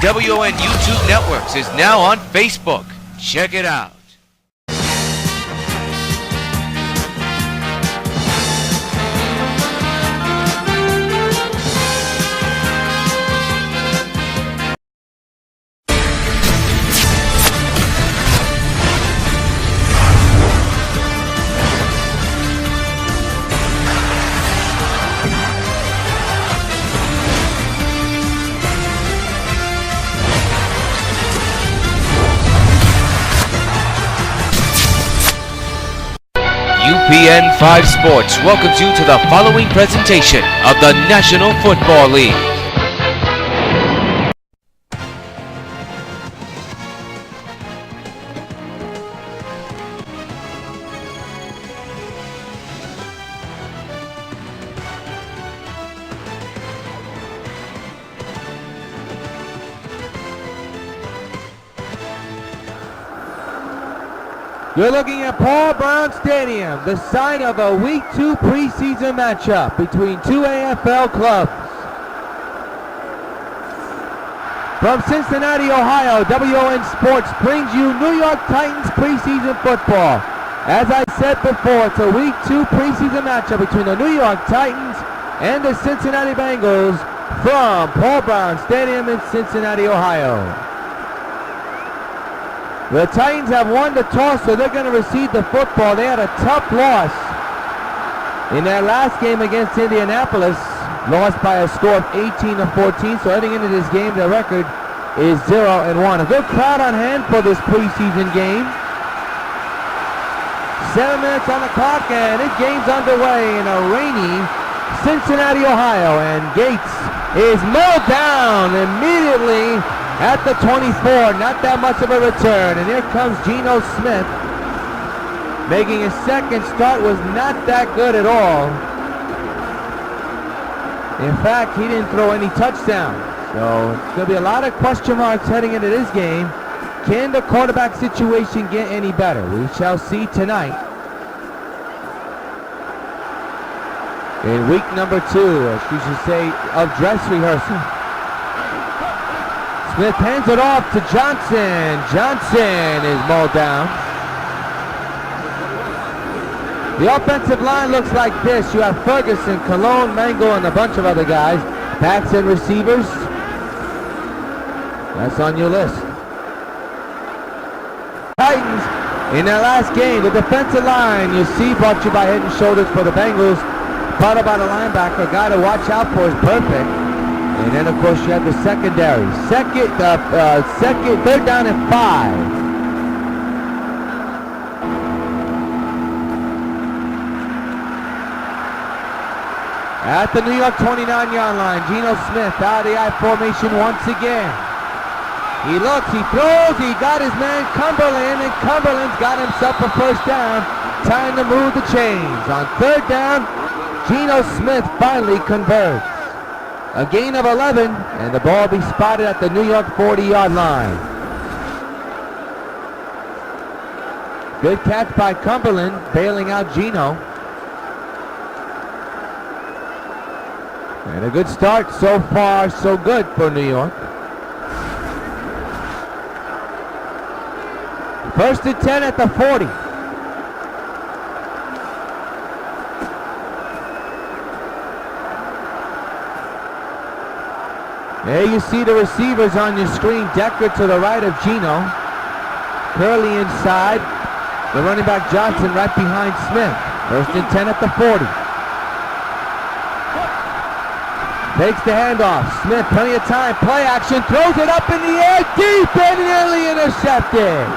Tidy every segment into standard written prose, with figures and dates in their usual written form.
W.O.N. YouTube Networks is now on Facebook. Check it out. UPN 5 Sports welcomes you to the following presentation of the National Football League. You're looking at Paul Brown Stadium, the site of a Week 2 preseason matchup between two AFL clubs. From Cincinnati, Ohio, W.O.N. Sports brings you New York Titans preseason football. As I said before, it's a Week 2 preseason matchup between the New York Titans and the Cincinnati Bengals from Paul Brown Stadium in Cincinnati, Ohio. The Titans have won the toss, so they're going to receive the football. They had a tough loss in their last game against Indianapolis, lost by a score of 18-14. So heading into this game, their record is 0-1. A good crowd on hand for this preseason game. 7 minutes on the clock, and this game's underway in a rainy Cincinnati, Ohio. And Gates is mowed down immediately at the 24, not that much of a return, and here comes Geno Smith. Making his second start, was not that good at all. In fact, he didn't throw any touchdowns. So it's going to be a lot of question marks heading into this game. Can the quarterback situation get any better? We shall see tonight. In week number 2, as we should say, of dress rehearsal. Smith hands it off to Johnson. Johnson is mowed down. The offensive line looks like this. You have Ferguson, Cologne, Mango, and a bunch of other guys. Backs and receivers. That's on your list. Titans in their last game. The defensive line, you see, brought to you by Head and Shoulders for the Bengals. Brought up by the linebacker. A guy to watch out for is perfect. And then, of course, you have the secondary. Third down and 5. At the New York 29-yard line, Geno Smith out of the I formation once again. He looks, he throws, he got his man Cumberland, and Cumberland's got himself a first down. Time to move the chains. On third down, Geno Smith finally converts. A gain of 11, and the ball will be spotted at the New York 40-yard line. Good catch by Cumberland, bailing out Geno. And a good start so far, so good for New York. First and 10 at the 40. There you see the receivers on your screen. Decker to the right of Geno. Curley inside. The running back Johnson right behind Smith. First and 10 at the 40. Takes the handoff. Smith, plenty of time. Play action. Throws it up in the air. Deep and nearly intercepted.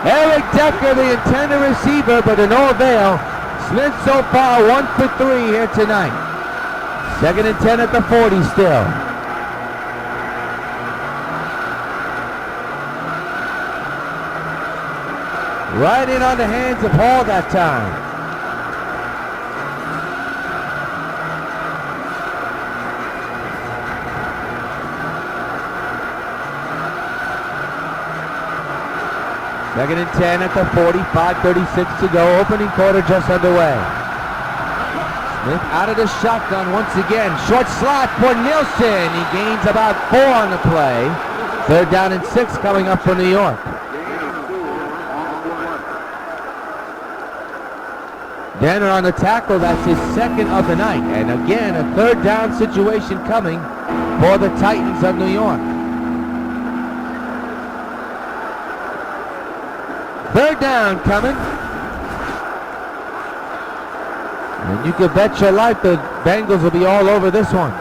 Eric Decker, the intended receiver, but to no avail. Smith so far 1 for 3 here tonight. Second and 10 at the 40 still. Right in on the hands of Hall that time. Second and 10 at the 40, 5:36 to go. Opening quarter just underway. Smith out of the shotgun once again. Short slot for Nielsen. He gains about 4 on the play. Third down and 6 coming up for New York. Danner on the tackle, that's his second of the night. And again, a third down situation coming for the Titans of New York. Third down coming. And you can bet your life the Bengals will be all over this one.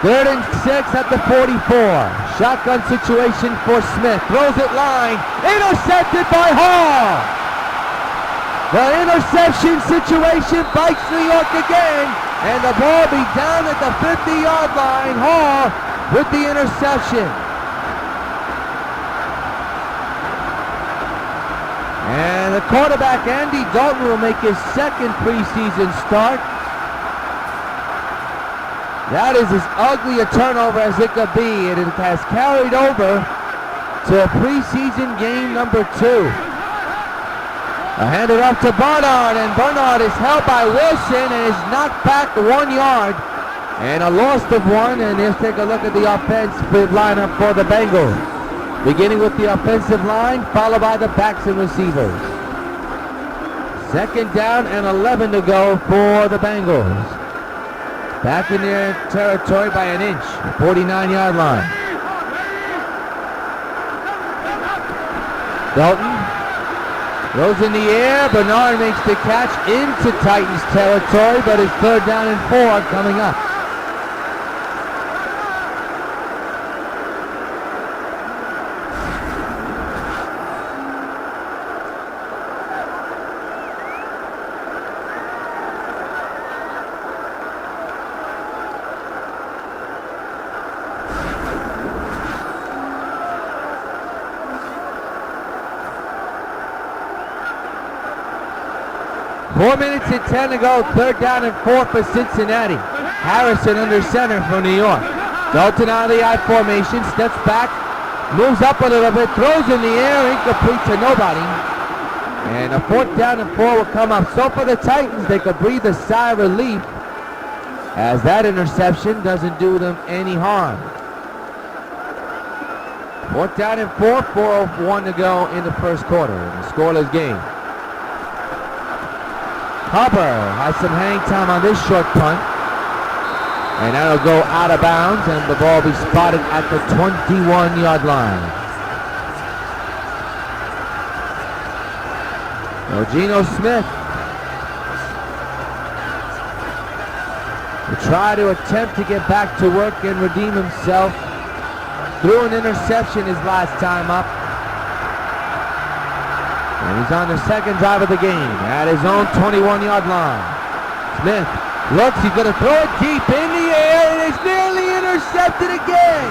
Third and 6 at the 44. Shotgun situation for Smith. Throws it line. Intercepted by Hall. The interception situation bites New York again. And the ball be down at the 50-yard line. Hall with the interception. And the quarterback, Andy Dalton, will make his second preseason start. That is as ugly a turnover as it could be, and it has carried over to preseason game number 2. Handed off to Bernard, and Bernard is held by Wilson and is knocked back 1 yard. And a loss of 1, and let's take a look at the offensive lineup for the Bengals. Beginning with the offensive line, followed by the backs and receivers. Second down and 11 to go for the Bengals. Back in their territory by an inch, 49-yard line. Dalton throws in the air. Bernard makes the catch into Titans territory, but it's third down and 4 coming up. Four minutes and 10 to go, third down and 4 for Cincinnati. Harrison under center for New York. Dalton out of the I formation, steps back, moves up a little bit, throws in the air, incomplete to nobody. And a fourth down and 4 will come up. So for the Titans, they could breathe a sigh of relief as that interception doesn't do them any harm. Fourth down and 4, 4:01 to go in the first quarter. A scoreless game. Huber has some hang time on this short punt. And that'll go out of bounds, and the ball will be spotted at the 21-yard line. So Geno Smith will try to attempt to get back to work and redeem himself. Threw an interception his last time up. And he's on the second drive of the game at his own 21-yard line. Smith looks, he's going to throw it deep in the air, and it's nearly intercepted again.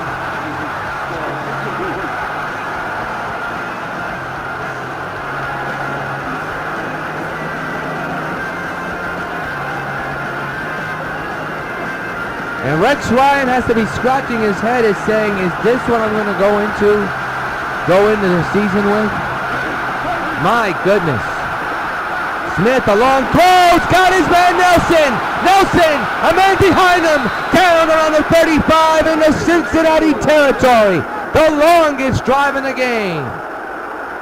And Rex Ryan has to be scratching his head, is saying, is this what I'm going to go into the season with? My goodness. Smith, a long throw, got his man Nelson. Nelson, a man behind him, down around the 35 in the Cincinnati territory. The longest drive in the game.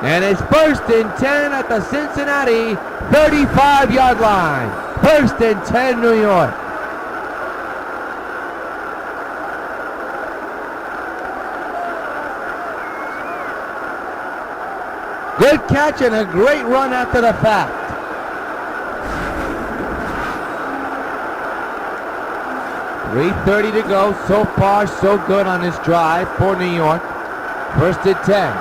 And it's first and 10 at the Cincinnati 35-yard line. First and 10, New York. Good catch and a great run after the fact. .330 to go. So far, so good on this drive for New York. First and 10.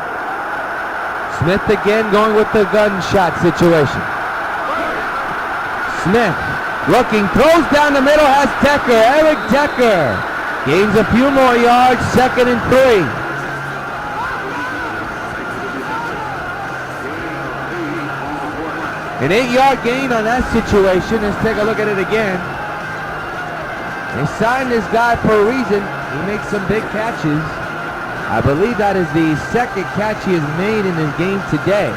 Smith again going with the gunshot situation. Smith looking, throws down the middle, has Decker. Eric Decker gains a few more yards, second and 3. An 8-yard gain on that situation. Let's take a look at it again. They signed this guy for a reason. He makes some big catches. I believe that is the second catch he has made in his game today.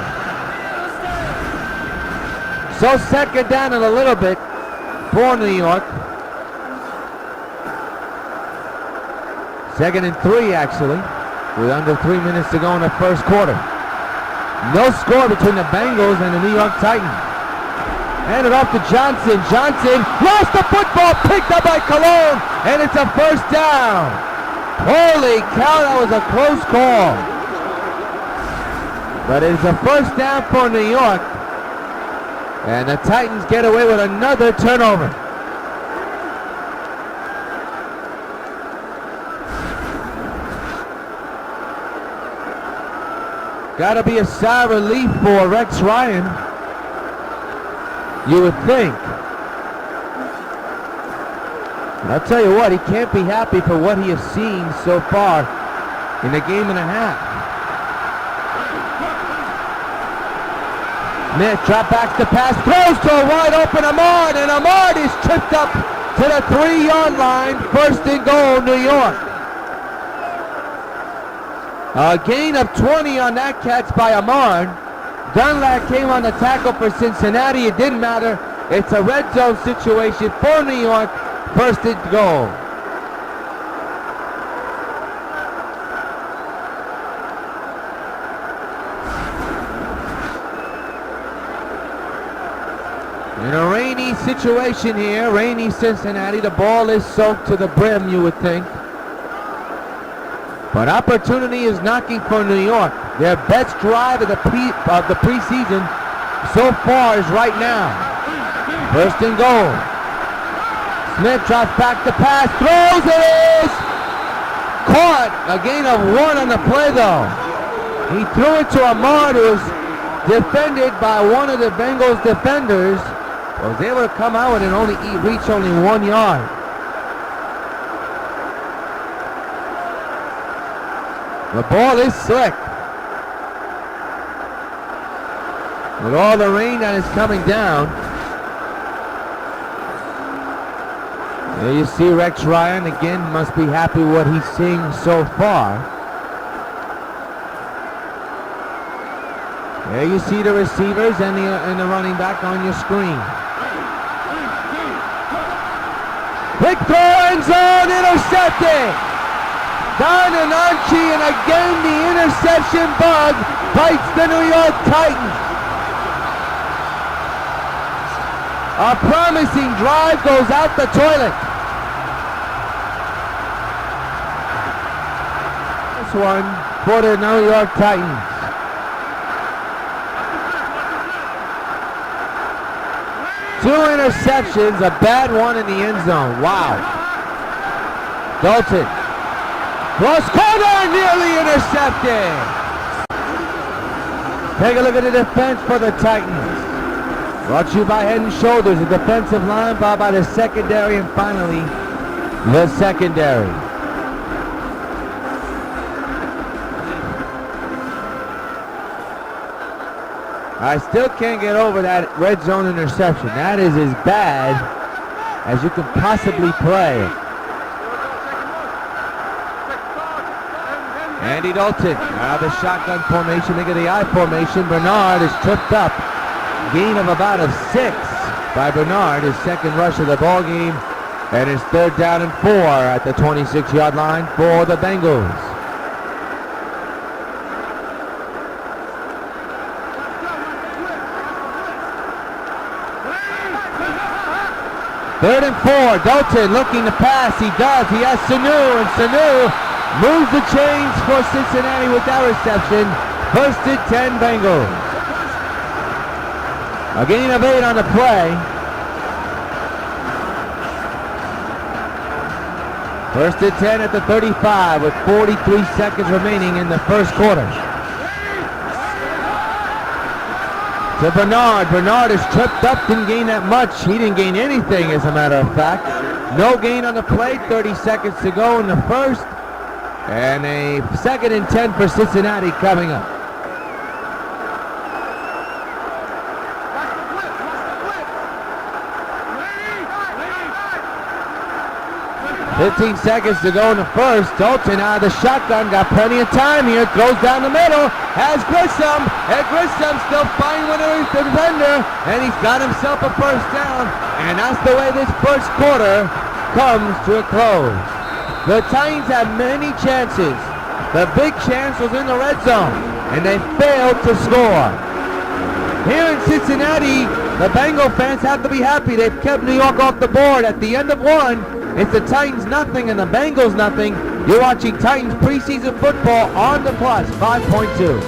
So second down and a little bit for New York. Second and 3 actually, with under 3 minutes to go in the first quarter. No score between the Bengals and the New York Titans. Handed off to Johnson. Johnson lost the football, picked up by Cologne, and it's a first down. Holy cow, that was a close call. But it's a first down for New York. And the Titans get away with another turnover. Gotta be a sigh of relief for Rex Ryan, you would think. But I'll tell you what, he can't be happy for what he has seen so far in a game and a half. Smith drop backs the pass, throws to a wide open Ahmad, and Ahmad is tripped up to the 3-yard line. First and goal, New York. A gain of 20 on that catch by Ahmad. Dunlap came on the tackle for Cincinnati. It didn't matter. It's a red zone situation for New York. First and goal. In a rainy situation here, rainy Cincinnati, the ball is soaked to the brim, you would think. But opportunity is knocking for New York. Their best drive of the preseason so far is right now. First and goal. Smith drops back the pass, throws, it is caught. A gain of 1 on the play though. He threw it to Ahmad, who was defended by one of the Bengals defenders. Was able to come out and reach only 1 yard. The ball is slick. With all the rain that is coming down. There you see Rex Ryan again, must be happy with what he's seeing so far. There you see the receivers and the running back on your screen. Quick throw, end zone, intercepted! Down and Archie, and again the interception bug bites the New York Titans. A promising drive goes out the toilet. This one for the New York Titans. Two interceptions, a bad one in the end zone. Wow. Dalton. Cross corner, nearly intercepted. Take a look at the defense for the Titans. Brought to you by Head and Shoulders, the defensive line, followed by the secondary, and finally, the secondary. I still can't get over that red zone interception. That is as bad as you can possibly play. Andy Dalton out of the shotgun formation. Look at the I formation. Bernard is tripped up. Gain of about a 6 by Bernard. His second rush of the ball game. And it's 3rd down and 4 at the 26-yard line for the Bengals. Third and 4. Dalton looking to pass. He does. He has Sanu, and Sanu moves the chains for Cincinnati with that reception. 1st and 10 Bengals. A gain of 8 on the play. 1st and 10 at the 35 with 43 seconds remaining in the first quarter. To Bernard. Bernard is tripped up, didn't gain that much. He didn't gain anything, as a matter of fact. No gain on the play, 30 seconds to go in the first. And a 2nd and 10 for Cincinnati coming up. .15 seconds to go in the first. Dalton out of the shotgun, got plenty of time here, throws down the middle. has Grissom, and Grissom still fighting with a defender, and he's got himself a first down, and that's the way this first quarter comes to a close. The Titans have many chances. The big chance was in the red zone, and they failed to score. Here in Cincinnati, the Bengal fans have to be happy. They've kept New York off the board. At the end of one, it's the Titans nothing and the Bengals nothing. You're watching Titans preseason football on the plus, 5.2.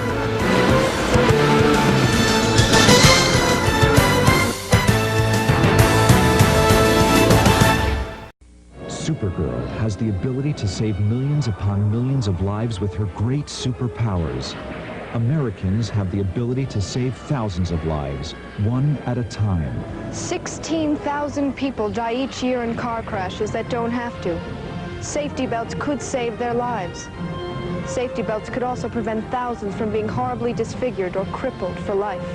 Supergirl has the ability to save millions upon millions of lives with her great superpowers. Americans have the ability to save thousands of lives, one at a time. 16,000 people die each year in car crashes that don't have to. Safety belts could save their lives. Safety belts could also prevent thousands from being horribly disfigured or crippled for life.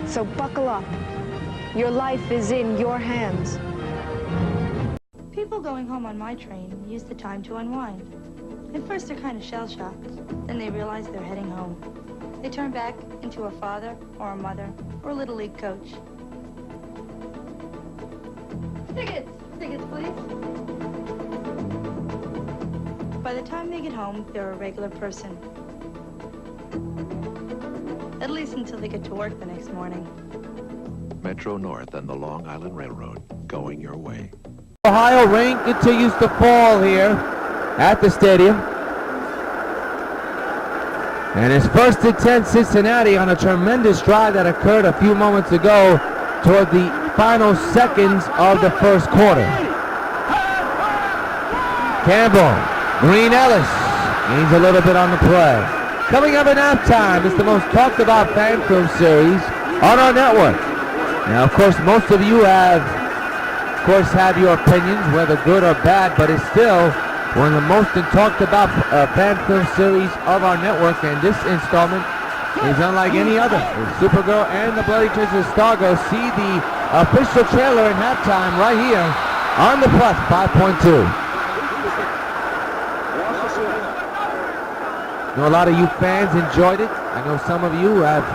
So buckle up. Your life is in your hands. People going home on my train use the time to unwind. At first they're kind of shell-shocked. Then they realize they're heading home. They turn back into a father or a mother or a Little League coach. Tickets! Tickets, please. By the time they get home, they're a regular person. At least until they get to work the next morning. Metro North and the Long Island Railroad, going your way. Ohio, rain continues to fall here at the stadium. And it's 1st and 10 Cincinnati on a tremendous drive that occurred a few moments ago toward the final seconds of the first quarter. Campbell, Green Ellis, needs a little bit on the play. Coming up at halftime, it's the most talked about fan film series on our network. Now, of course, most of you have your opinions, whether good or bad, but it's still one of the most talked about fan film series of our network, and this installment is unlike any other. Supergirl and the Bloody Tristan Stargo see the official trailer in halftime right here on the plus, 5.2. I know a lot of you fans enjoyed it. I know some of you have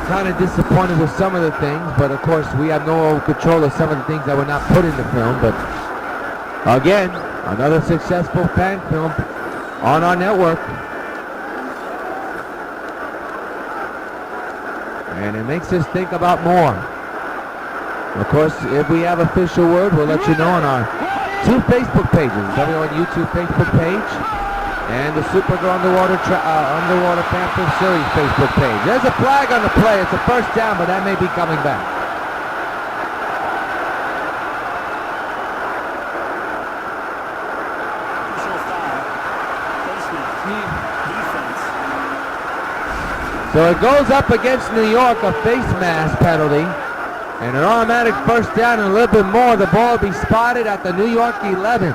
kind of disappointed with some of the things, but of course we have no control of some of the things that were not put in the film. But again, another successful fan film on our network, and it makes us think about more. Of course, if we have official word, we'll let you know on our two Facebook pages, W.O.N YouTube Facebook page and the Supergirl Underwater Fan Film Series Facebook page. There's a flag on the play. It's a first down, but that may be coming back. So it goes up against New York, a face mask penalty, and an automatic first down and a little bit more. The ball will be spotted at the New York 11.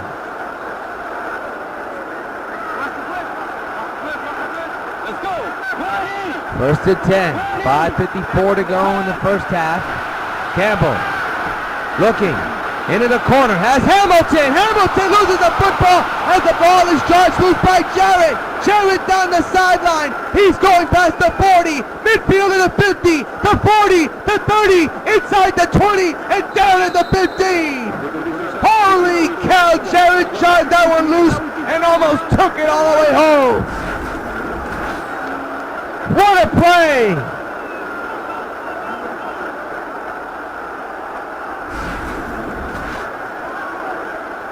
First and 10, 5:54 to go in the first half. Campbell looking into the corner, has Hamilton. Hamilton loses the football as the ball is charged loose by Jarrett. Jarrett down the sideline. He's going past the 40, midfield to the 50, the 40, the 30, inside the 20, and down at the 15. Holy cow, Jarrett charged that one loose and almost took it all the way home. What a play!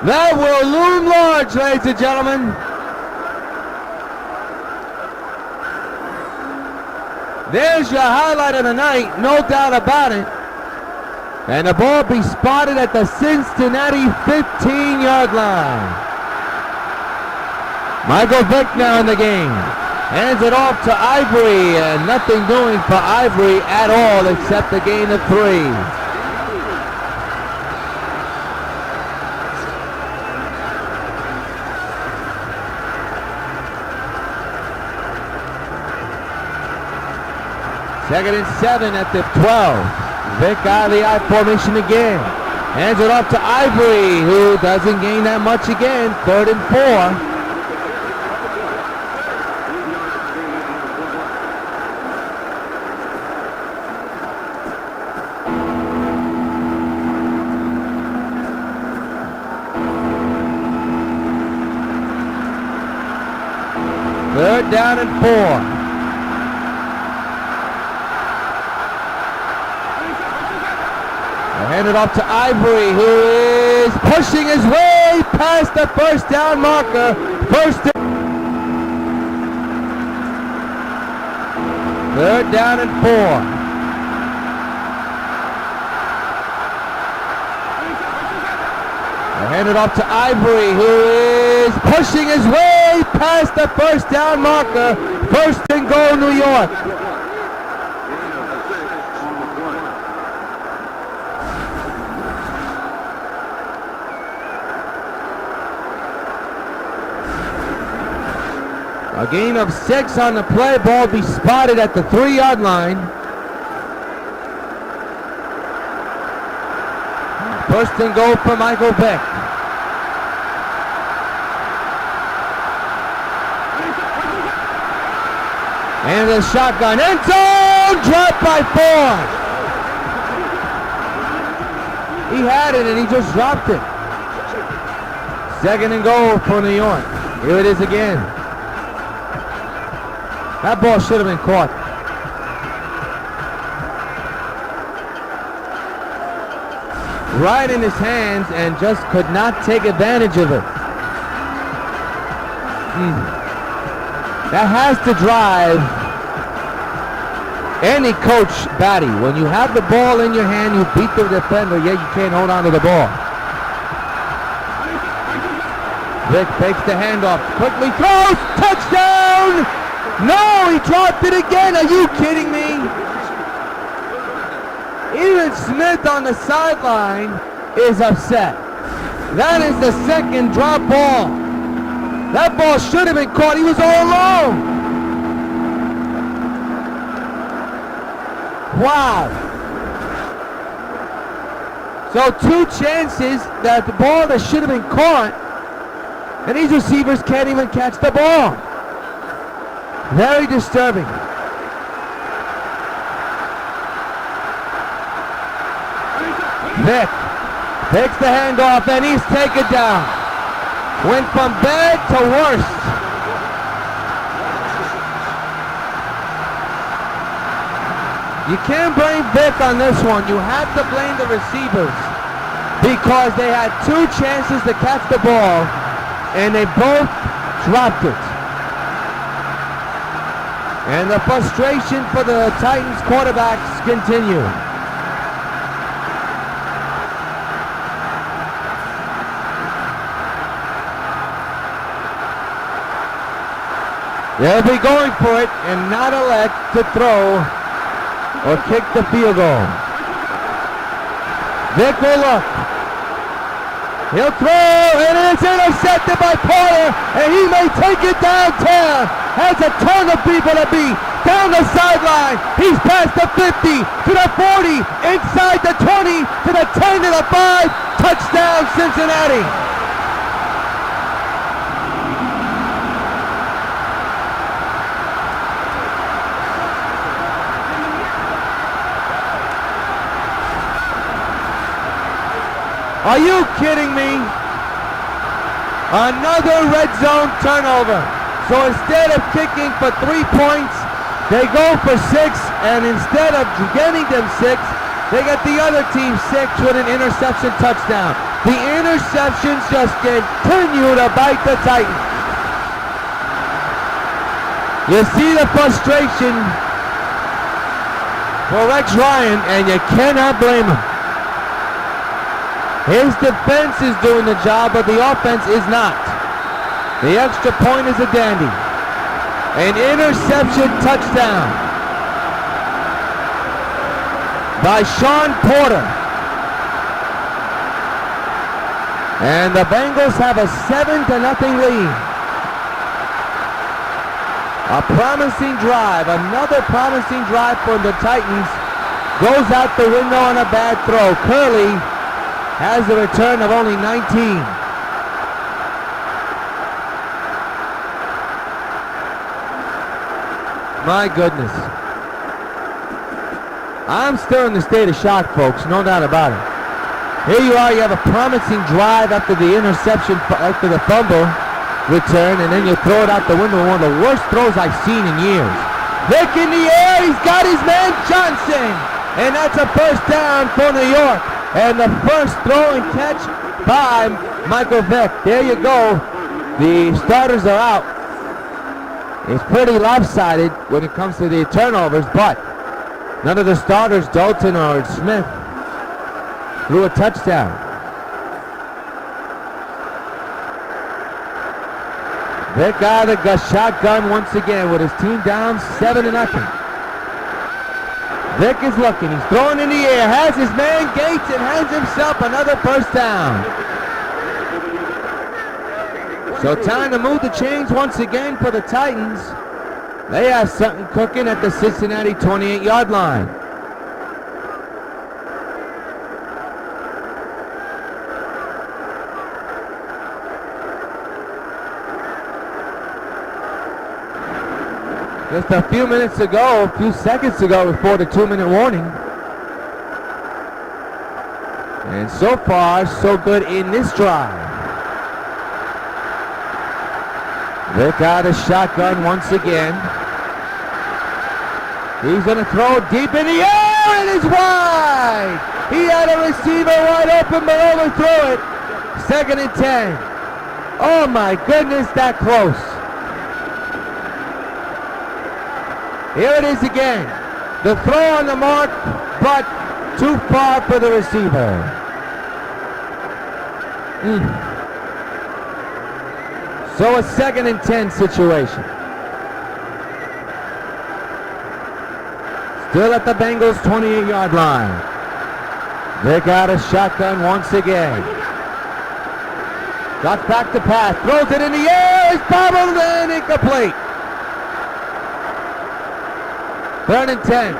That will loom large, ladies and gentlemen. There's your highlight of the night, no doubt about it. And the ball be spotted at the Cincinnati 15-yard line. Michael Vick now in the game. Hands it off to Ivory, and nothing doing for Ivory at all except the gain of 3. Second and 7 at the 12. Vick out of the I formation again. Hands it off to Ivory, who doesn't gain that much again. 3rd and 4. down and 4. Hand it off to Ivory, who is pushing his way past the first down marker. Third down and 4. Hand it off to Ivory, who is pushing his way past the first down marker. First and goal, New York. A gain of 6 on the play. Ball be spotted at the 3-yard line. First and goal for Michael Vick. And a shotgun. End zone! Dropped by 4. He had it and he just dropped it. Second and goal for New York. Here it is again. That ball should have been caught. Right in his hands and just could not take advantage of it. That has to drive any coach batty. When you have the ball in your hand, you beat the defender, yet you can't hold on to the ball. Vick takes the handoff, quickly throws, touchdown! No, he dropped it again. Are you kidding me? Even Smith on the sideline is upset. That is the second drop ball. That ball should have been caught. He was all alone. Wow. So 2 chances that the ball that should have been caught, and these receivers can't even catch the ball. Very disturbing. Vick takes the handoff and he's taken down. Went from bad to worst. You can't blame Vick on this one. You have to blame the receivers because they had 2 chances to catch the ball and they both dropped it. And the frustration for the Titans quarterbacks continue. They'll be going for it and not elect to throw or kick the field goal. Vick will look. He'll throw, and it's intercepted by Porter, and he may take it downtown. Has a ton of people to beat. Down the sideline, he's past the 50, to the 40, inside the 20, to the 10, to the 5. Touchdown, Cincinnati. Are you kidding me? Another red zone turnover. So instead of kicking for 3 points, they go for 6, and instead of getting them 6, they get the other team 6 with an interception touchdown. The interceptions just continue to bite the Titans. You see the frustration for Rex Ryan, and you cannot blame him. His defense is doing the job, but the offense is not. The extra point is a dandy. An interception touchdown by Sean Porter. And the Bengals have a 7-0 lead. A promising drive, another promising drive for the Titans. Goes out the window on a bad throw. Curley has a return of only 19. My goodness. I'm still in the state of shock, folks, no doubt about it. Here you are, you have a promising drive after the interception, after the fumble, return, and then you throw it out the window. One of the worst throws I've seen in years. Vick in the air, he's got his man Johnson, and that's a first down for New York, and the first throw and catch by Michael Vick. There you go. The starters are out. It's pretty lopsided when it comes to the turnovers, but none of the starters, Dalton or Smith, threw a touchdown. Vick out of the shotgun once again with his team down 7-0. Vick is looking. He's throwing in the air. Has his man Gates and has himself another first down. So time to move the chains once again for the Titans. They have something cooking at the Cincinnati 28-yard line. Just a few minutes ago, a few seconds ago, before the 2-minute warning. And so far, so good in this drive. Vick out of shotgun once again. He's going to throw deep in the air, and it's wide. He had a receiver wide open, but overthrew it. 2nd and 10. Oh my goodness, that close. Here it is again. The throw on the mark, but too far for the receiver. So a 2nd and 10 situation. Still at the Bengals 28-yard line. Vick out a shotgun once again. Got back to pass, throws it in the air, it's bobbled and incomplete. 3rd and 10.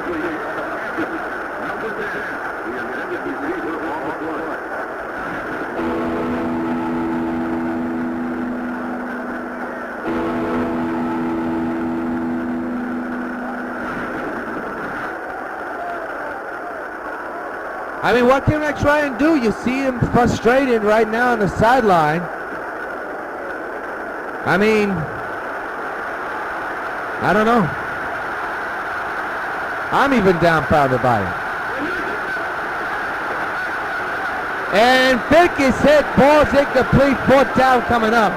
I mean, what can I try and do? You see him frustrated right now on the sideline. I mean, I don't know. I'm even dumbfounded by it. And Vick is hit, ball's incomplete, 4th down coming up.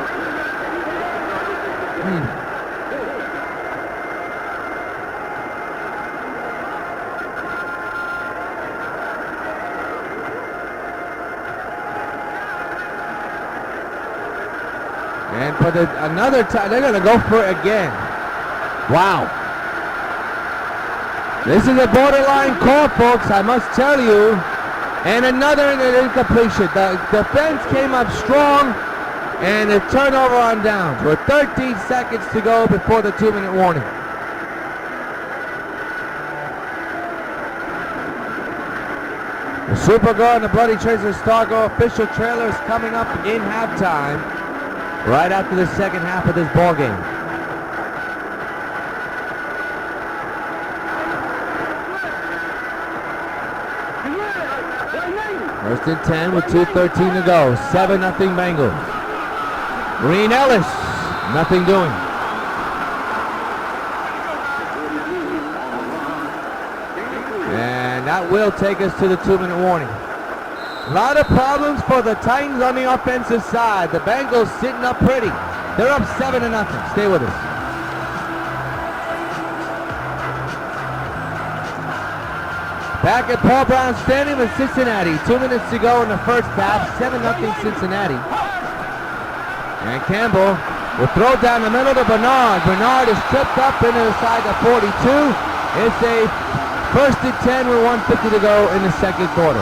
And for another time, they're going to go for it again. Wow. This is a borderline call, folks, I must tell you. And another incompletion. The defense came up strong, and a turnover on downs. With 13 seconds to go before the 2-minute warning. The Supergirl and the Bloody Tracer Stargirl official trailer is coming up in halftime, right after the second half of this ball game. First and 10 with 2:13 to go. 7-0 Bengals. Green Ellis, nothing doing. And that will take us to the 2-minute warning. A lot of problems for the Titans on the offensive side. The Bengals sitting up pretty. They're up 7-0. Stay with us. Back at Paul Brown Stadium in Cincinnati. 2 minutes to go in the first half. 7-0 Cincinnati. And Campbell will throw down the middle to Bernard. Bernard is tripped up into the side of 42. It's a 1st and 10 with 1:50 to go in the second quarter.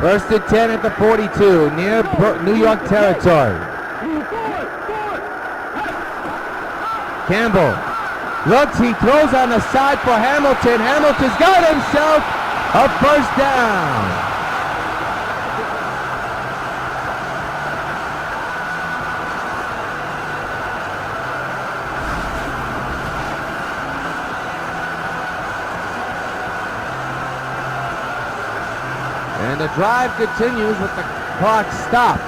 First and 10 at the 42, near New York territory. Campbell looks, he throws on the side for Hamilton. Hamilton's got himself a first down. And the drive continues with the clock stopped.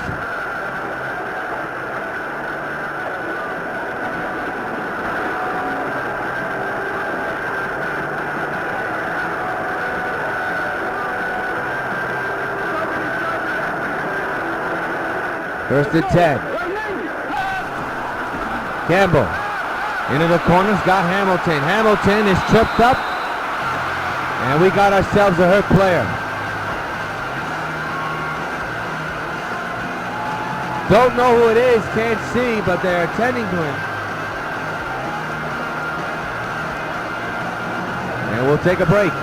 First and 10. Campbell into the corners, got Hamilton. Hamilton is tripped up, and we got ourselves a hurt player. Don't know who it is, can't see, but they're attending to him. And we'll take a break.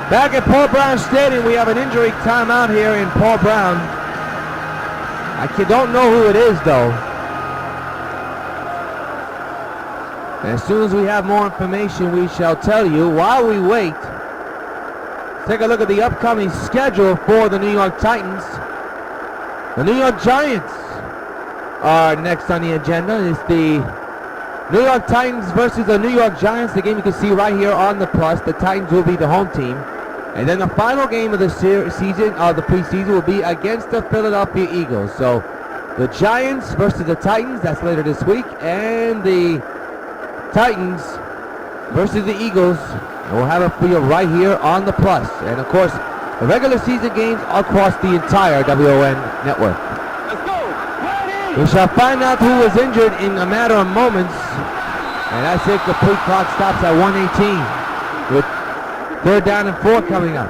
Back at Paul Brown Stadium, we have an injury timeout here in Paul Brown. I don't know who it is, though. As soon as we have more information, we shall tell you. While we wait, take a look at the upcoming schedule for the New York Titans. The New York Giants are next on the agenda. It's the New York Titans versus the New York Giants. The game you can see right here on the plus. The Titans will be the home team. And then the final game of the season, of the preseason, will be against the Philadelphia Eagles. So the Giants versus the Titans, that's later this week. And the Titans versus the Eagles. And we'll have it for you right here on the plus. And of course, the regular season games across the entire W.O.N. network. Let's go. Ready. We shall find out who was injured in a matter of moments. And that's it. Complete clock stops at 1:18 with 3rd down and 4 coming up.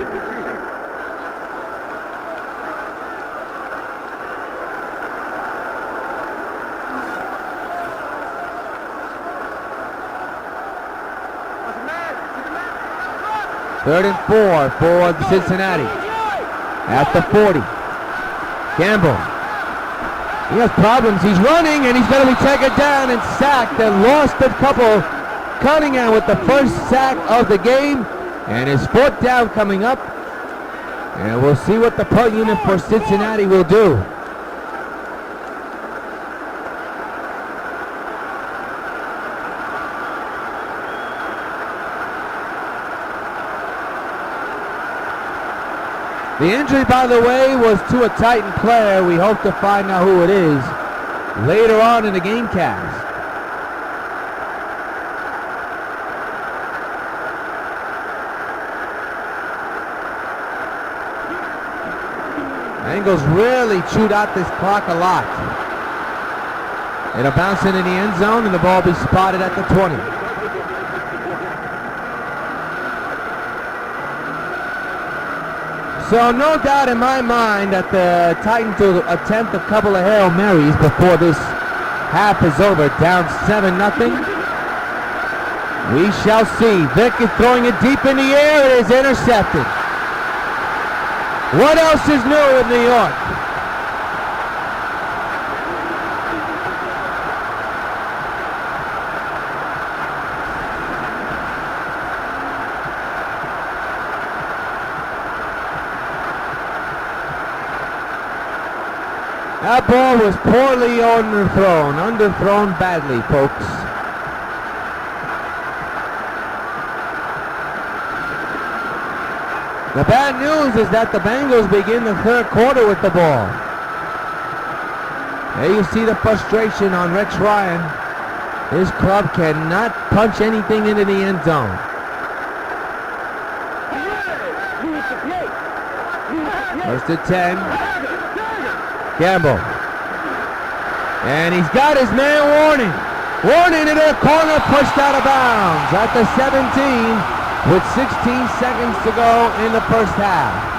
Third and 4 for Cincinnati at the 40. Campbell. He has problems. He's running, and he's going to be taken down and sacked and lost a couple. Cunningham with the first sack of the game, and his 4th down coming up. And we'll see what the punt unit for Cincinnati will do. The injury, by the way, was to a Titan player. We hope to find out who it is later on in the gamecast. Bengals really chewed out this clock a lot. It'll bounce into the end zone, and the ball will be spotted at the 20. So no doubt in my mind that the Titans will attempt a couple of Hail Marys before this half is over. Down 7-0. We shall see. Vick is throwing it deep in the air. It is intercepted. What else is new in New York? That ball was poorly underthrown badly, folks. The bad news is that the Bengals begin the 3rd quarter with the ball. There you see the frustration on Rex Ryan. His club cannot punch anything into the end zone. First and 10. Campbell. And he's got his man Warning. Warning into the corner, pushed out of bounds at the 17 with 16 seconds to go in the first half.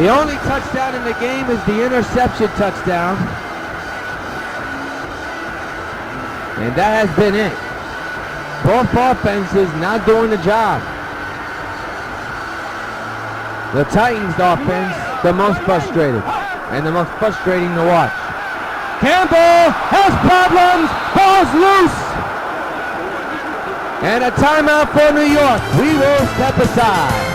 The only touchdown in the game is the interception touchdown. And that has been it. Both offenses not doing the job. The Titans offense, the most frustrated. And the most frustrating to watch. Campbell has problems, ball's loose. And a timeout for New York. We will step aside.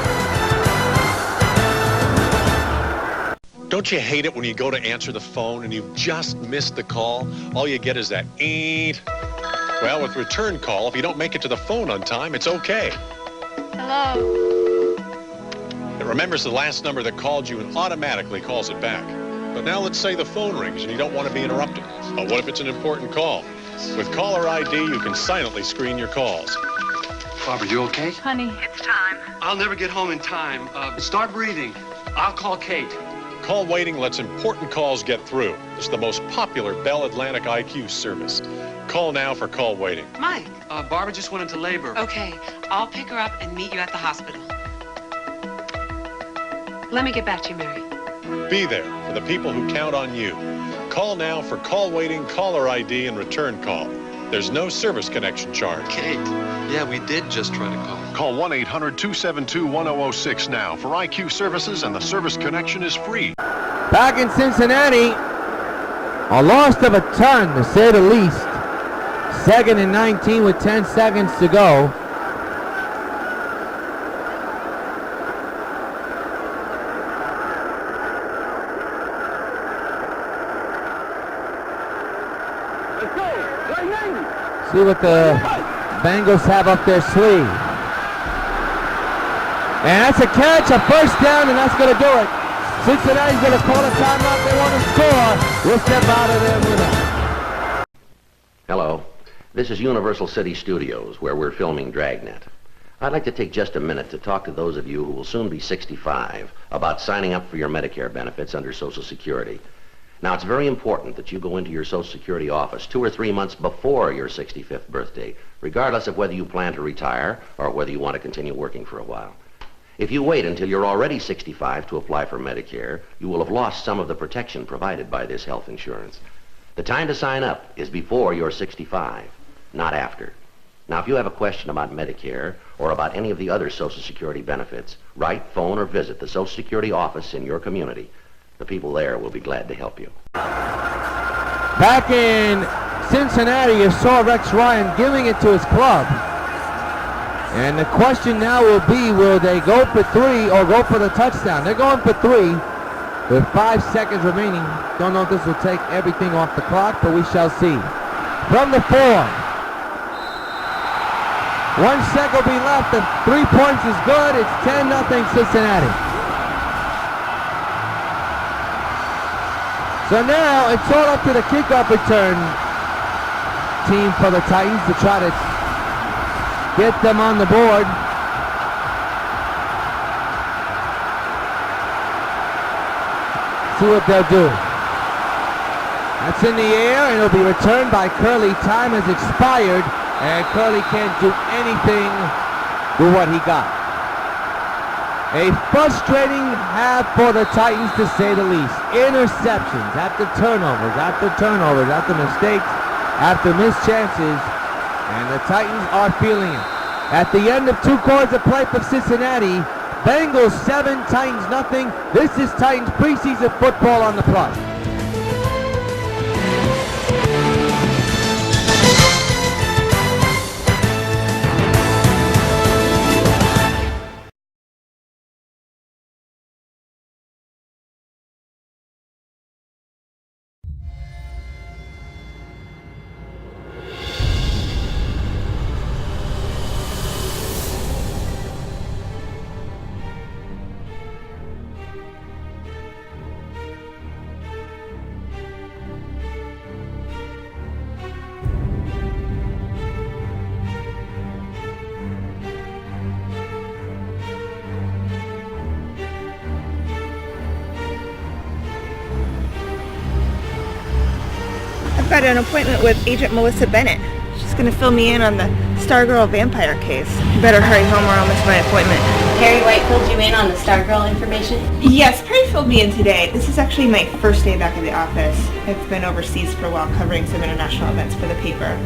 Don't you hate it when you go to answer the phone and you've just missed the call? All you get is that eeet. Well, with return call, if you don't make it to the phone on time, it's okay. Hello? It remembers the last number that called you and automatically calls it back. But now let's say the phone rings and you don't want to be interrupted. But what if it's an important call? With caller ID, you can silently screen your calls. Barbara, you okay? Honey, it's time. I'll never get home in time. Start breathing. I'll call Kate. Call waiting lets important calls get through. It's the most popular Bell Atlantic IQ service. Call now for call waiting. Mike. Barbara just went into labor. Okay, I'll pick her up and meet you at the hospital. Let me get back to you, Mary. Be there for the people who count on you. Call now for call waiting, caller ID, and return call. There's no service connection charge. Kate, yeah, we did just try to call. Call 1-800-272-1006 now for IQ services, and the service connection is free. Back in Cincinnati, a loss of a ton, to say the least. 2nd and 19 with 10 seconds to go. See what the Bengals have up their sleeve. And that's a catch, a first down, and that's going to do it. Cincinnati's going to call a timeout. They want to score. We'll step out of there with it. Hello. This is Universal City Studios, where we're filming Dragnet. I'd like to take just a minute to talk to those of you who will soon be 65 about signing up for your Medicare benefits under Social Security. Now, it's very important that you go into your Social Security office 2 or 3 months before your 65th birthday, regardless of whether you plan to retire or whether you want to continue working for a while. If you wait until you're already 65 to apply for Medicare, you will have lost some of the protection provided by this health insurance. The time to sign up is before you're 65, not after. Now, if you have a question about Medicare or about any of the other Social Security benefits, write, phone, or visit the Social Security office in your community. The people there will be glad to help you. Back in Cincinnati, you saw Rex Ryan giving it to his club. And the question now will be, will they go for 3 or go for the touchdown? They're going for 3 with 5 seconds remaining. Don't know if this will take everything off the clock, but we shall see. From the 4. 1 second will be left. The 3 points is good. It's 10-0 Cincinnati. So now it's all up to the kickoff return team for the Titans to try to get them on the board. See what they'll do. That's in the air, and it'll be returned by Curley. Time has expired, and Curley can't do anything with what he got. A frustrating half for the Titans, to say the least. Interceptions after turnovers, after mistakes, after missed chances, and the Titans are feeling it. At the end of 2 quarters of play for Cincinnati, Bengals 7, Titans nothing. This is Titans preseason football on the Plus. I've got an appointment with Agent Melissa Bennett. She's going to fill me in on the Stargirl vampire case. Better hurry home or I'll miss my appointment. Harry White filled you in on the Stargirl information? Yes, Perry filled me in today. This is actually my first day back at the office. I've been overseas for a while covering some international events for the paper.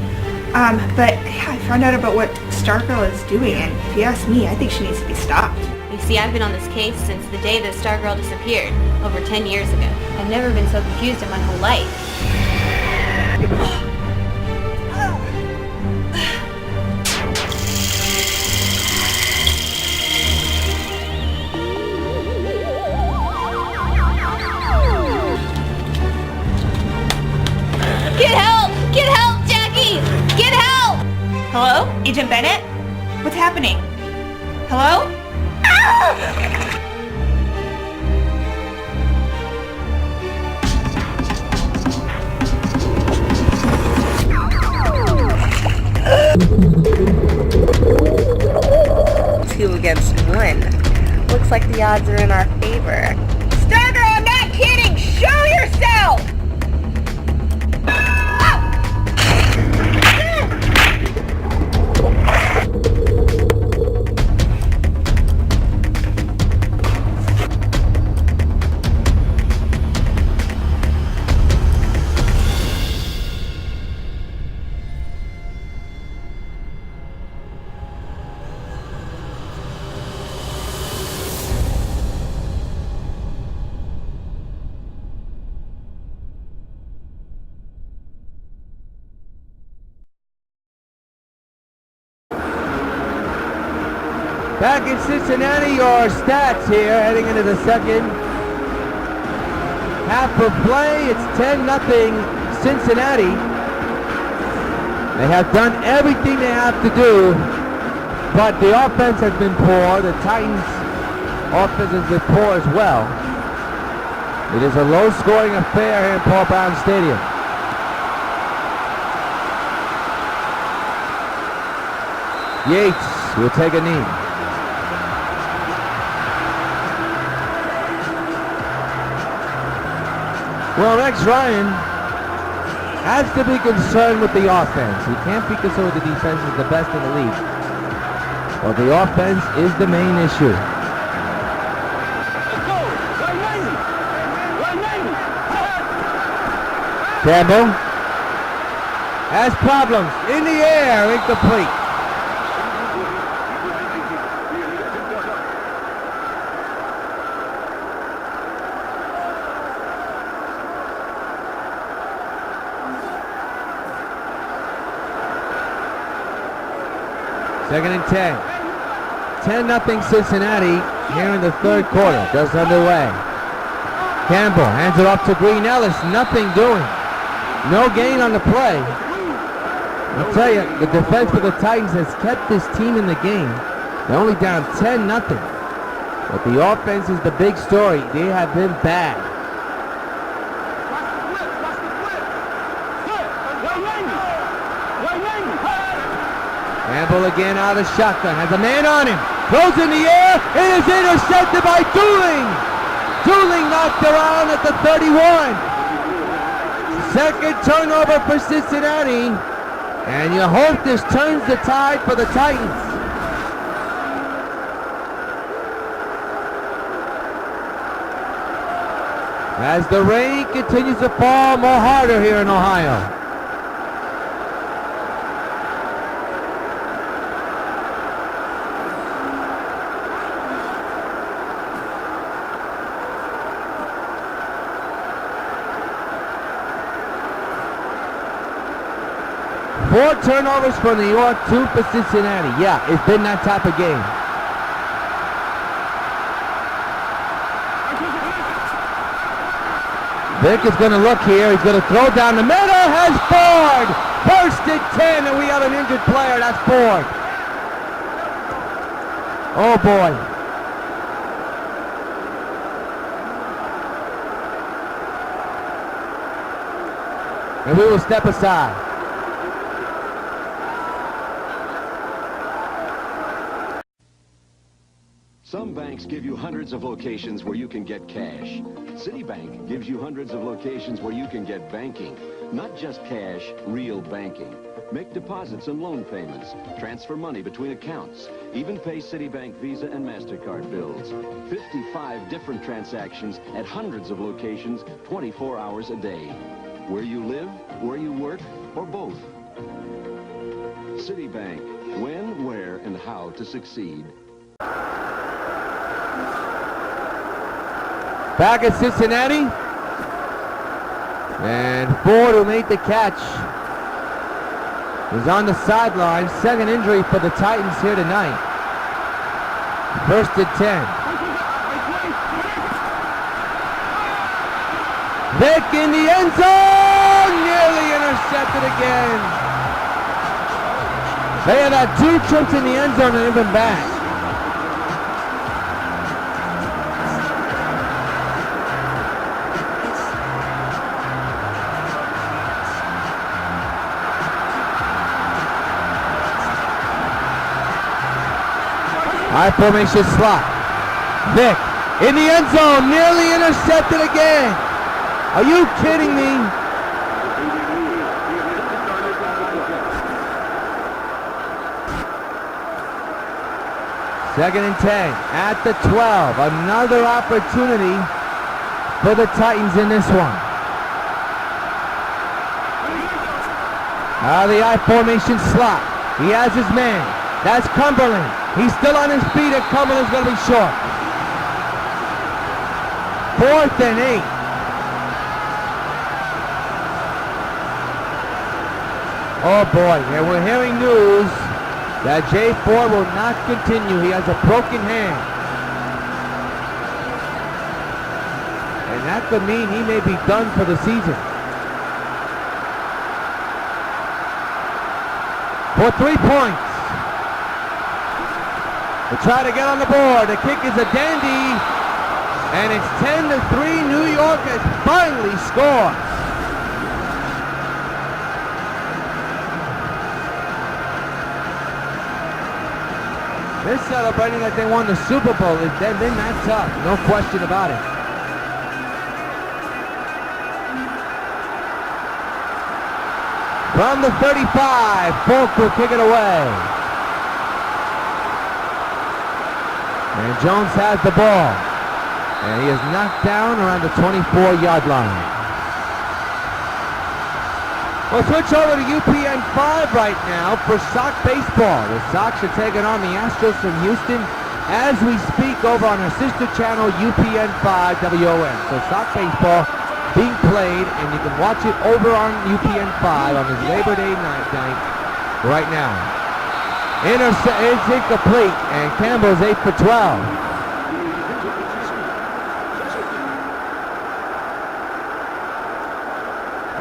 But yeah, I found out about what Stargirl is doing, and if you ask me, I think she needs to be stopped. You see, I've been on this case since the day that Stargirl disappeared, over 10 years ago. I've never been so confused in my whole life. Get help! Get help, Jackie! Get help! Hello? Agent Bennett? What's happening? Hello? Two against one. Looks like the odds are in our favor. Stargirl, I'm not kidding! Show yourself! Back in Cincinnati, your stats here, heading into the second half of play. It's 10-0 Cincinnati. They have done everything they have to do, but the offense has been poor. The Titans' offense has been poor as well. It is a low-scoring affair here in Paul Brown Stadium. Yates will take a knee. Well, Rex Ryan has to be concerned with the offense. He can't be concerned with the defense. Is the best in the league. Well, the offense is the main issue. Campbell has problems. In the air, incomplete. Second and 10. 10-0 Cincinnati here in the third quarter. Just underway. Campbell hands it off to Green Ellis. Nothing doing. No gain on the play. I'll tell you, the defense for the Titans has kept this team in the game. They're only down 10-0. But the offense is the big story. They have been bad. Campbell again out of shotgun. Has a man on him. Throws in the air. It is intercepted by Dooling. Dooling knocked around at the 31. Second turnover for Cincinnati. And you hope this turns the tide for the Titans. As the rain continues to fall more harder here in Ohio. Four turnovers for New York, 2 for Cincinnati. Yeah, it's been that type of game. Vick is going to look here. He's going to throw down the middle. Has Ford. First and 10, and we have an injured player. That's Ford. Oh, boy. And we will step aside. Some banks give you hundreds of locations where you can get cash. Citibank gives you hundreds of locations where you can get banking. Not just cash, real banking. Make deposits and loan payments, transfer money between accounts, even pay Citibank Visa and MasterCard bills. 55 different transactions at hundreds of locations, 24 hours a day. Where you live, where you work, or both. Citibank. When, where, and how to succeed. Back at Cincinnati. And Ford, who made the catch, is on the sideline. Second injury for the Titans here tonight. First and 10. Vick in the end zone! Nearly intercepted again. They have had 2 trips in the end zone and even back. High formation slot. Vick in the end zone, nearly intercepted again. Are you kidding me? Second and 10 at the 12. Another opportunity for the Titans in this one. The I formation slot. He has his man. That's Cumberland. He's still on his feet, and Cumberland's going to be short. 4th and 8. Oh boy, and we're hearing news that Jay Ford will not continue. He has a broken hand. And that could mean he may be done for the season. For 3 points. They try to get on the board. The kick is a dandy. And it's 10-3. New York has finally scored. They're celebrating like they won the Super Bowl. They've been that tough. No question about it. From the 35, Folk will kick it away. And Jones has the ball. And he is knocked down around the 24-yard line. We'll switch over to UPN 5 right now for Sox baseball. The Sox are taking on the Astros from Houston as we speak over on our sister channel UPN 5 W.O.N. So Sox baseball being played, and you can watch it over on UPN 5 on this Labor Day night right now. It's incomplete, and Campbell's 8 for 12.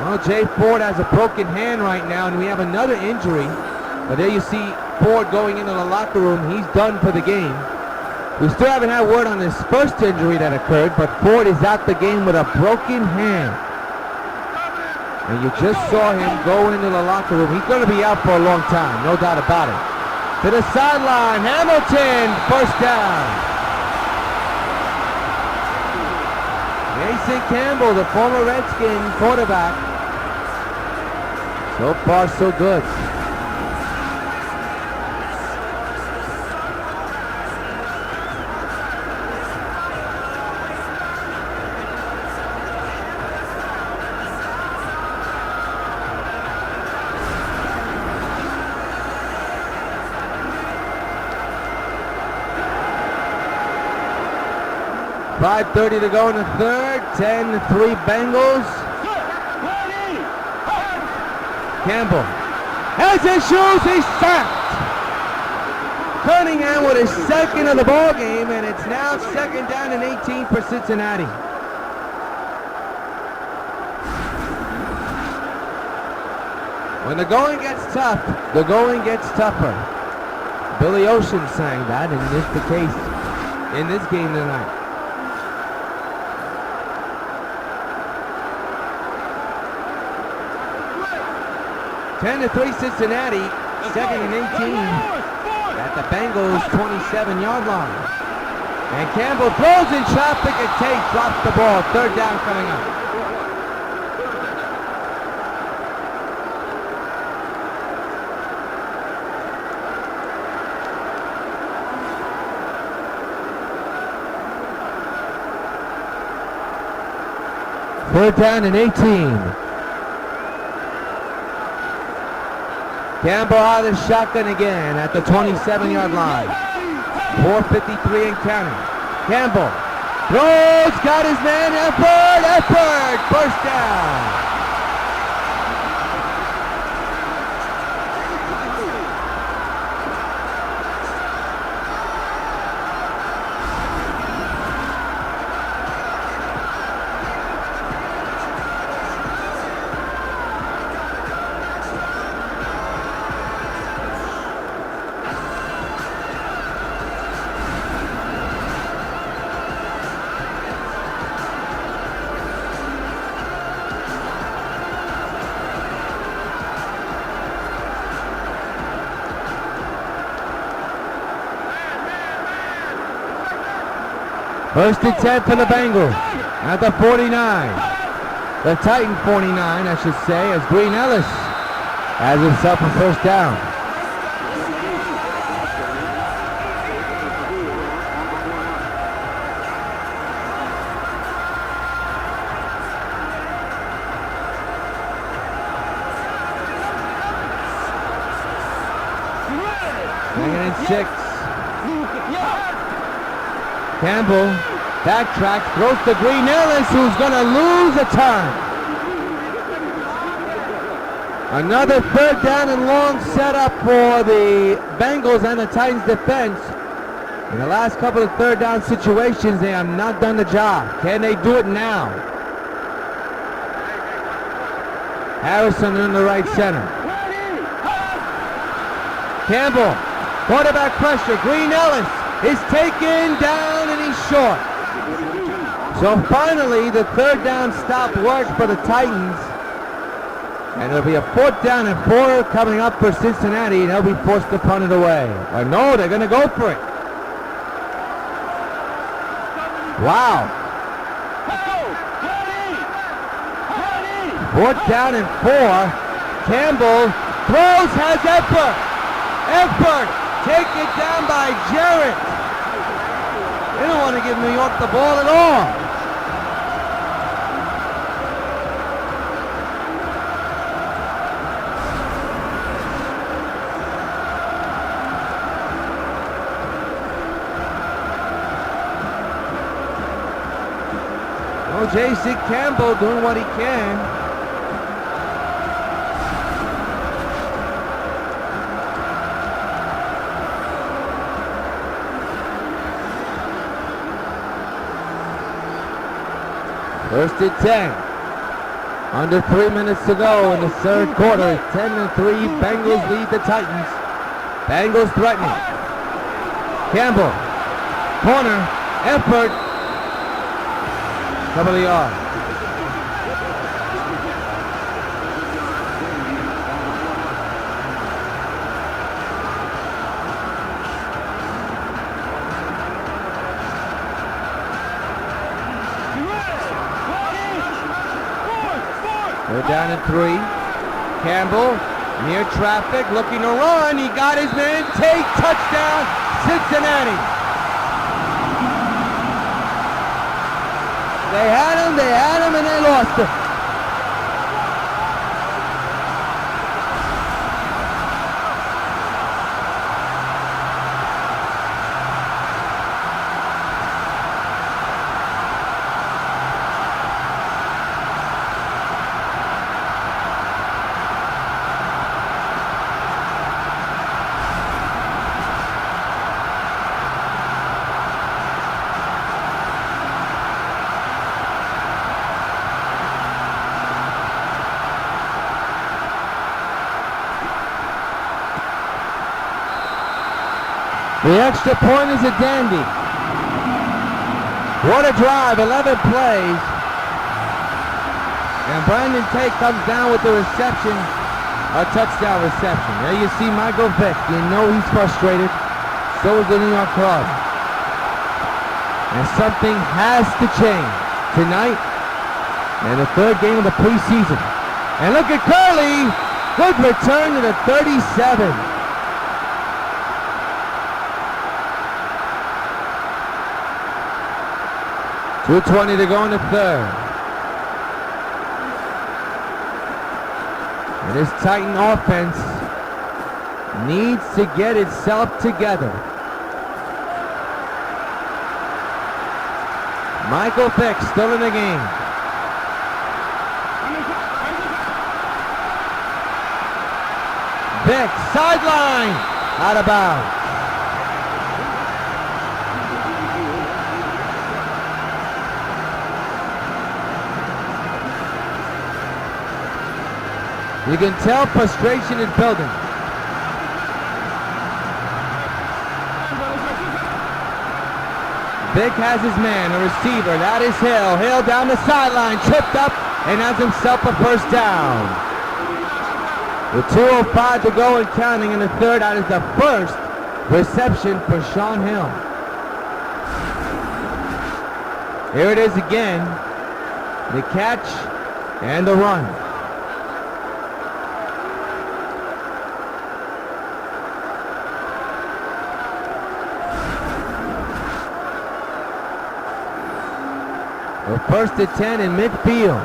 Well, Jay Ford has a broken hand right now, and we have another injury. But there you see Ford going into the locker room. He's done for the game. We still haven't had word on this first injury that occurred, but Ford is out the game with a broken hand. And you just saw him go into the locker room. He's going to be out for a long time, no doubt about it. To the sideline, Hamilton, first down. Mason Campbell, the former Redskin quarterback. So far, so good. .5:30 to go in the third. 10-3 Bengals. Campbell has his shoes. He's sacked. Cunningham with his second of the ball game, and it's now second down and 18 for Cincinnati. When the going gets tough, the going gets tougher. Billy Ocean sang that, and this is the case in this game tonight. 10-3 Cincinnati, second and 18 at the Bengals 27-yard line. And Campbell throws in traffic and Tate drops the ball. Third down coming up. Third down and 18. Campbell out of the shotgun again at the 27-yard line. 4:53 and counting. Campbell throws, got his man, Effort, first down. First and 10 for the Bengals at the 49. The Titan 49, I should say, as Green Ellis has himself a first down. Second and 6. Campbell backtracks, throws to Green Ellis, who's going to lose a turn. Another third down and long setup for the Bengals and the Titans defense. In the last couple of third down situations, they have not done the job. Can they do it now? Harrison in the right center. Campbell, quarterback pressure, Green Ellis is taken down and he's short. So finally, the third down stop worked for the Titans. And it'll be a 4th down and 4 coming up for Cincinnati, and they'll be forced to punt it away. Or no, they're going to go for it. Wow. 4th down and 4. Campbell throws, has Effort taken down by Jarrett. They don't want to give New York the ball at all. Well, J.C. Campbell doing what he can. First and 10. Under 3 minutes to go in the third quarter. 10-3. Bengals lead the Titans. Bengals threatening. Campbell. Corner. Effort. Couple of yards. They're down at 3. Campbell, near traffic, looking to run. He got his man. Tate, touchdown, Cincinnati. They had him, and they lost him. The extra point is a dandy. What a drive, 11 plays. And Brandon Tate comes down with the reception, a touchdown reception. There you see Michael Vick. You know he's frustrated. So is the New York Club. And something has to change tonight and the third game of the preseason. And look at Curley. Good return to the 37. .220 to go in the third. And this Titan offense needs to get itself together. Michael Vick still in the game. Vick, sideline, out of bounds. You can tell frustration is building. Vick has his man, a receiver. That is Hill. Hill down the sideline, tripped up, and has himself a first down. With 2:05 to go and counting in the third, that is the first reception for Sean Hill. Here it is again. The catch and the run. We're first and 10 in midfield.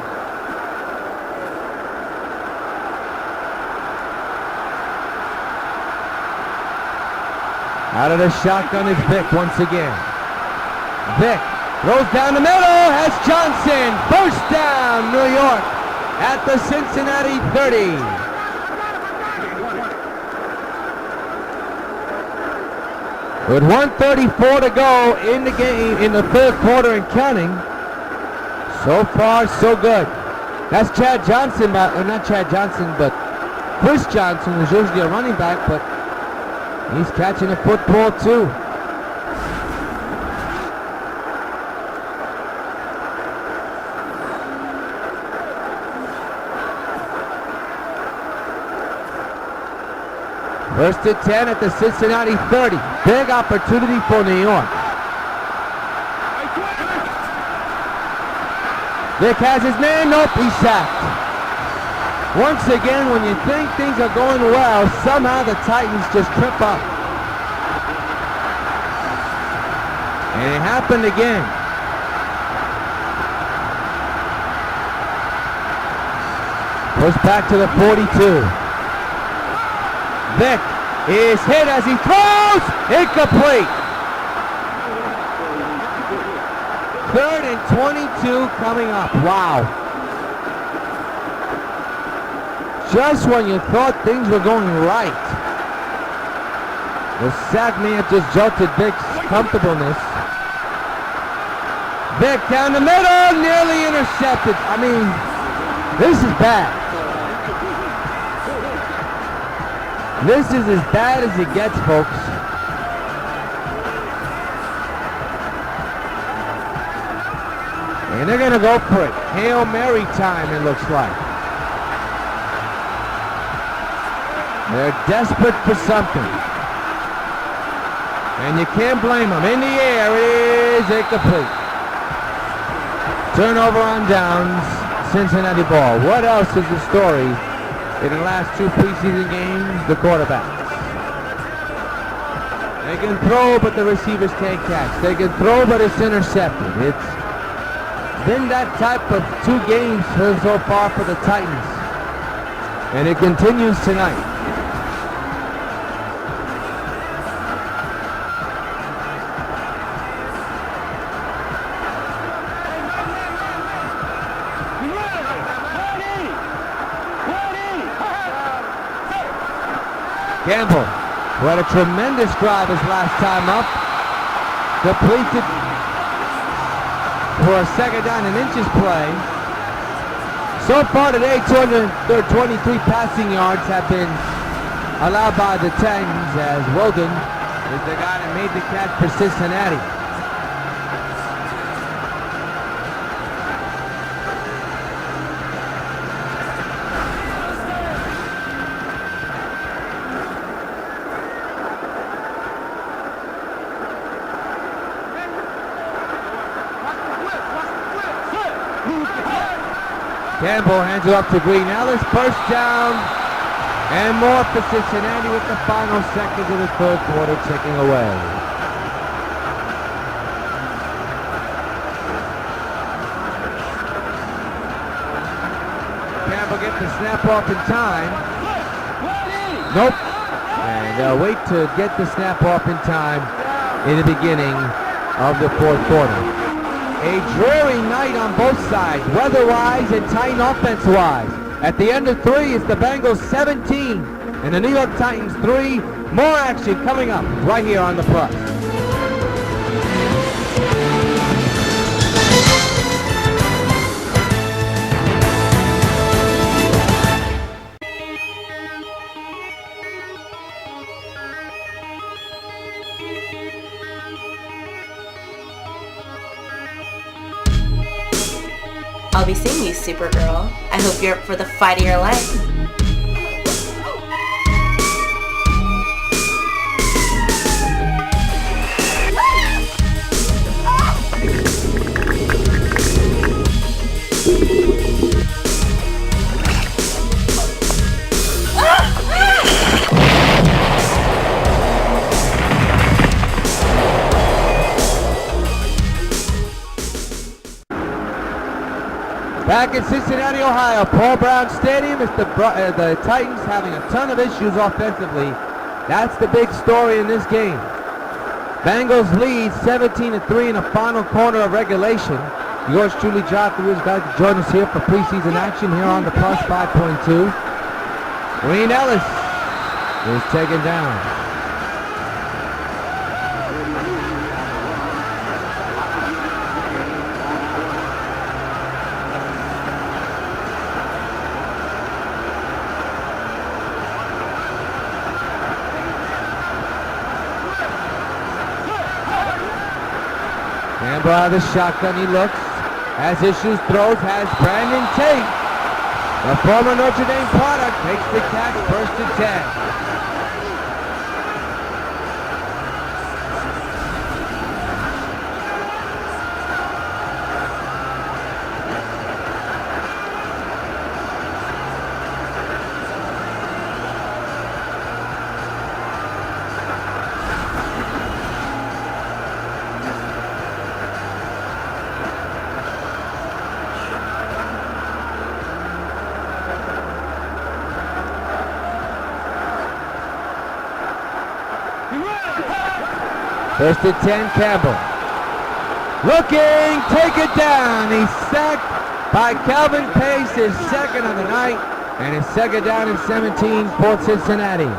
Out of the shotgun is Vick once again. Vick throws down the middle, has Johnson. First down, New York at the Cincinnati 30. With 1:34 to go in the game, in the third quarter and counting. So far, so good. That's Chad Johnson, not Chad Johnson, but Chris Johnson, who's usually a running back, but he's catching the football too. First and 10 at the Cincinnati 30. Big opportunity for New York. Vick has his man. Nope, he's sacked. Once again, when you think things are going well, somehow the Titans just trip up. And it happened again. Push back to the 42. Vick is hit as he throws. Incomplete. Third and 22 coming up. Wow. Just when you thought things were going right, the sack may have just jolted Vick's comfortableness. Vick down the middle, nearly intercepted. I mean, this is bad. This is as bad as it gets, folks. And they're going to go for it. Hail Mary time, it looks like. They're desperate for something. And you can't blame them. In the air, it is incomplete. Turnover on downs, Cincinnati ball. What else is the story in the last two preseason games? The quarterbacks. They can throw, but the receivers can't catch. They can throw, but it's intercepted. It's been that type of two games so far for the Titans. And it continues tonight. Campbell, who had a tremendous drive his last time up, completed for a second down and inches play. So far today, 223 passing yards have been allowed by the Titans, as Wilden is the guy that made the catch for Cincinnati. Campbell hands it up to Green Ellis. First down. And more for Cincinnati with the final seconds of the third quarter ticking away. Campbell gets the snap off in time. Nope. And they'll wait to get the snap off in time in the beginning of the fourth quarter. A dreary night on both sides, weather-wise and Titan offense-wise. At the end of 3, it's the Bengals 17 and the New York Titans 3. More action coming up right here on the Plus. I'll be seeing you, Supergirl. I hope you're up for the fight of your life. Back in Cincinnati, Ohio, Paul Brown Stadium, it's the Titans having a ton of issues offensively. That's the big story in this game. Bengals lead 17-3 in the final quarter of regulation. Yours truly, Jonathan Lewis, glad to join us here for preseason action here on the Plus 5.2. Green Ellis is taken down. Campbell out of the shotgun, he looks, has issues, throws, has Brandon Tate. The former Notre Dame product takes the catch, first and 10. First and 10, Campbell. Looking, take it down. He's sacked by Calvin Pace, his second of the night, and his second down and 17 for Cincinnati.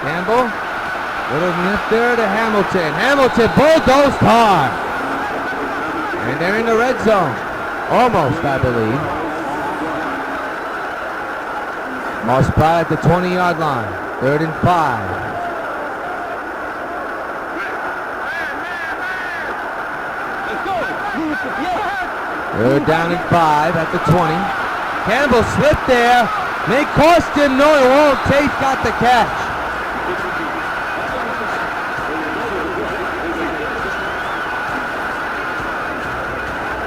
Campbell, little nip there to Hamilton. Hamilton bulldozed hard. And they're in the red zone. Almost, I believe. Moss Pride at the 20-yard line. 3rd and 5. Third down and 5 at the 20. Campbell slipped there. May cost him, no it won't. Tate got the catch.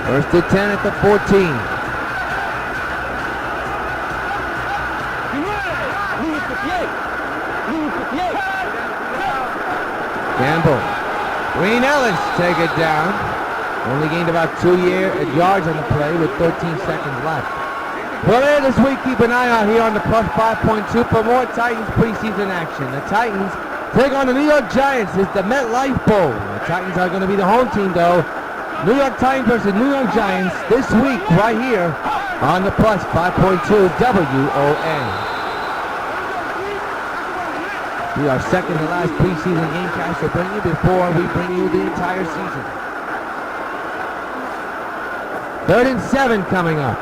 First and 10 at the 14. Campbell. Green Ellis take it down. Only gained about 2 yards on the play with 13 seconds left. Well, later this week, keep an eye out here on the Plus 5.2 for more Titans preseason action. The Titans take on the New York Giants. It's the MetLife Bowl. The Titans are going to be the home team, though. New York Titans versus New York Giants this week right here on the Plus 5.2 W.O.N. We are second to last preseason gamecast to bring you before we bring you the entire season. 3rd and 7 coming up.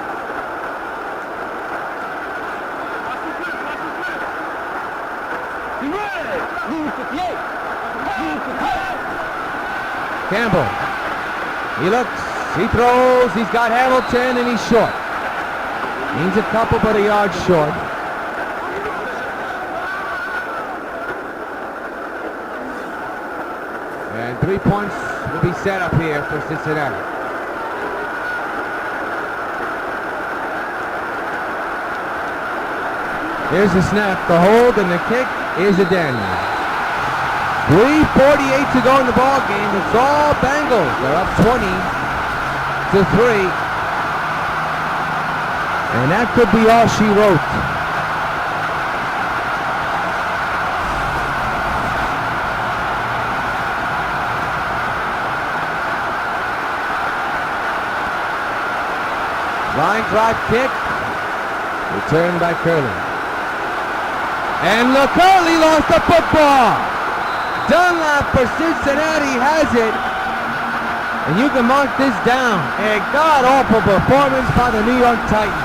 Campbell. He looks. He throws. He's got Hamilton, and he's short. Needs a couple, but a yard short. And 3 points will be set up here for Cincinnati. Here's the snap, the hold, and the kick is a Daniel. 3:48 to go in the ball game. It's all Bengals. They're up 20-3. And that could be all she wrote. Line drive kick. Returned by Curley. And look, Curley lost the football. Dunlap for Cincinnati has it. And you can mark this down. A god-awful performance by the New York Titans.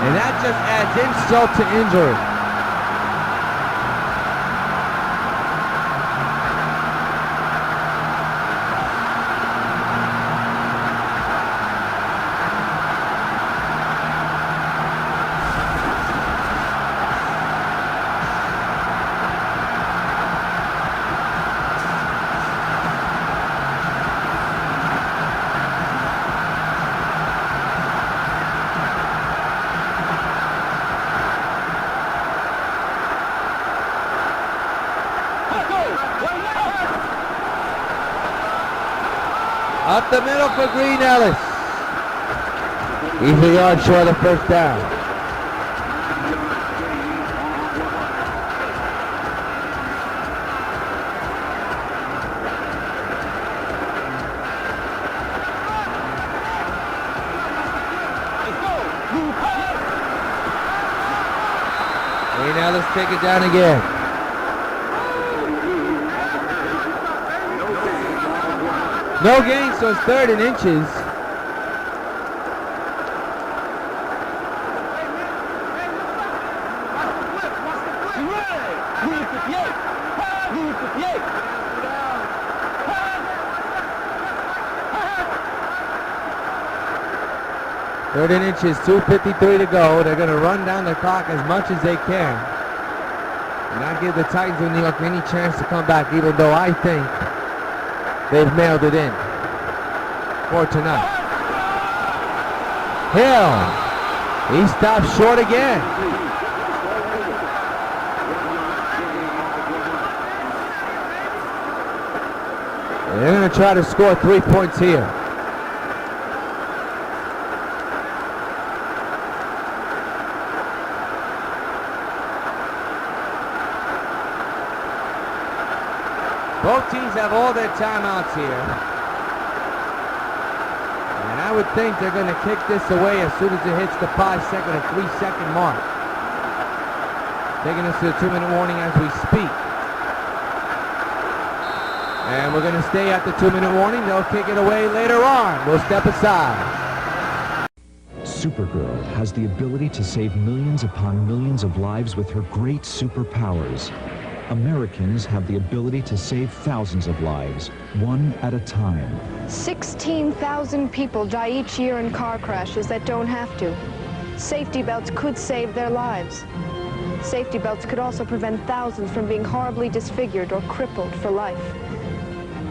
And that just adds insult to injury. Up the middle for Green Ellis. He's a yard short of first down. Green Ellis take it down again. No gain, so it's 3rd and inches. Third and inches, 2:53 to go. They're going to run down the clock as much as they can. And not give the Titans of New York any chance to come back, even though I think they've mailed it in for tonight. Hill. He stops short again. And they're going to try to score 3 points here. Both teams have all their timeouts here. And I would think they're going to kick this away as soon as it hits the 5-second or 3-second mark. Taking us to the 2-minute warning as we speak. And we're going to stay at the 2-minute warning. They'll kick it away later on. We'll step aside. Supergirl has the ability to save millions upon millions of lives with her great superpowers. Americans have the ability to save thousands of lives, one at a time. 16,000 people die each year in car crashes that don't have to. Safety belts could save their lives. Safety belts could also prevent thousands from being horribly disfigured or crippled for life.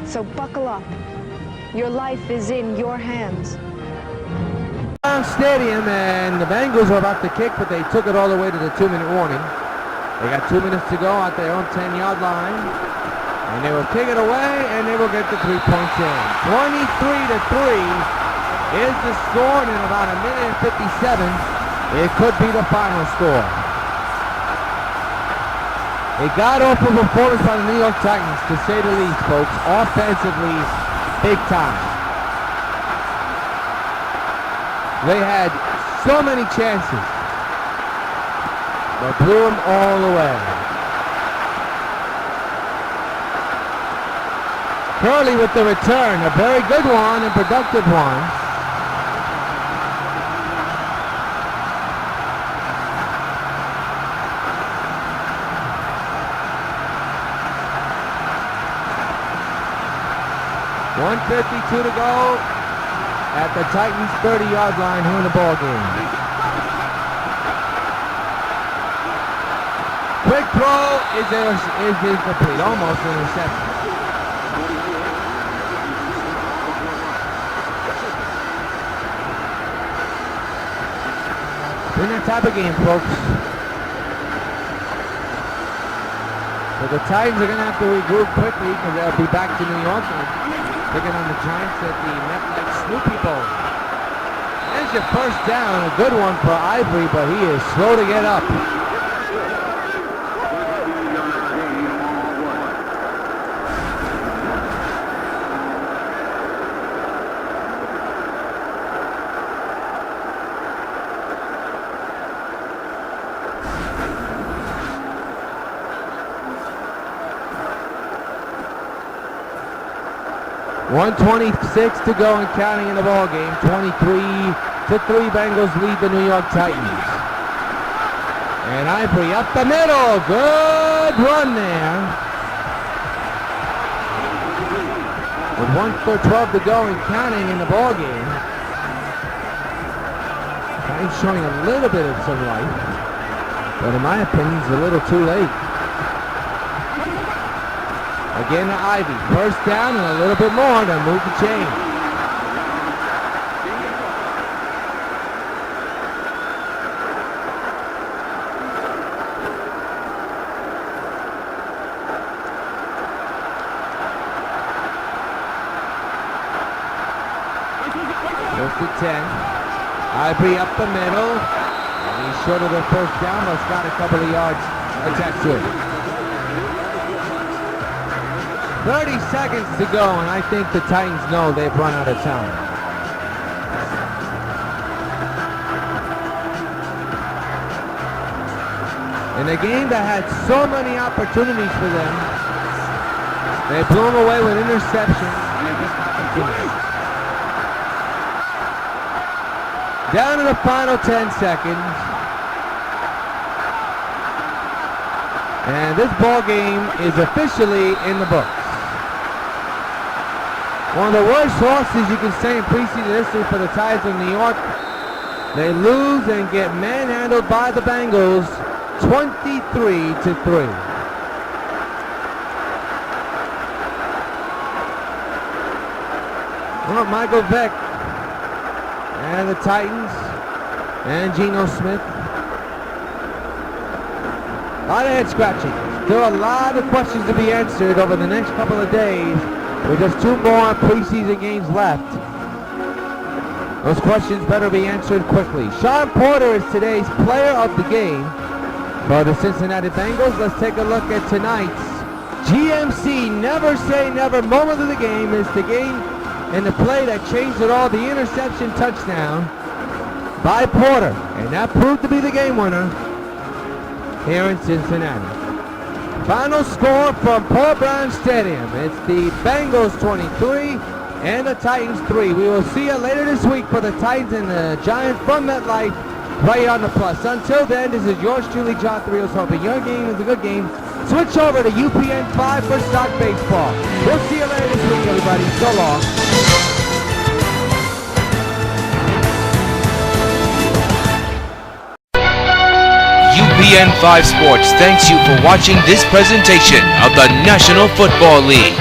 So buckle up. Your life is in your hands. Stadium, and the Bengals were about to kick, but they took it all the way to the 2-minute warning. They got 2 minutes to go at their own 10-yard line. And they will kick it away, and they will get the 3 points in. 23-3 is the score, and in about a minute and 57, it could be the final score. A god-awful performance by the New York Titans, to say the least, folks. Offensively, big time. They had so many chances, but blew them all away. Curley with the return, a very good one and productive one. 1:52 to go at the Titans 30-yard line here in the ball game. Quick throw is incomplete, almost an interception. In that type of game, folks. So the Titans are going to have to regroup quickly because they'll be back to New York and taking on the Giants at the MetLife Snoopy Bowl. There's your first down, a good one for Ivory, but he is slow to get up. .126 to go and counting in the ball game. 23-3 Bengals lead the New York Titans. And Ivory up the middle. Good run there. With 1:12 to go and counting in the ball game. Titans showing a little bit of some life, but in my opinion, it's a little too late. Again to Ivy. First down and a little bit more to move the chain. First to 10. Ivory up the middle. And he's short of the first down, but it's got a couple of yards attached to it. 30 seconds to go, and I think the Titans know they've run out of time. In a game that had so many opportunities for them, they blew them away with interceptions. Down to the final 10 seconds. And this ball game is officially in the books. One of the worst losses you can say in preseason history for the Titans of New York. They lose and get manhandled by the Bengals 23-3. Well, Michael Vick and the Titans and Geno Smith. A lot of head scratching. Still a lot of questions to be answered over the next couple of days. With just 2 more preseason games left. Those questions better be answered quickly. Sean Porter is today's player of the game for the Cincinnati Bengals. Let's take a look at tonight's GMC Never Say Never moment of the game. Is the game and the play that changed it all, the interception touchdown by Porter. And that proved to be the game winner here in Cincinnati. Final score from Paul Brown Stadium. It's the Bengals 23 and the Titans 3. We will see you later this week for the Titans and the Giants from MetLife right here on the Plus. Until then, this is yours truly, John Thrios, hoping your game is a good game. Switch over to UPN 5 for Stock Baseball. We'll see you later this week, everybody. So long. UPN 5 Sports thanks you for watching this presentation of the National Football League.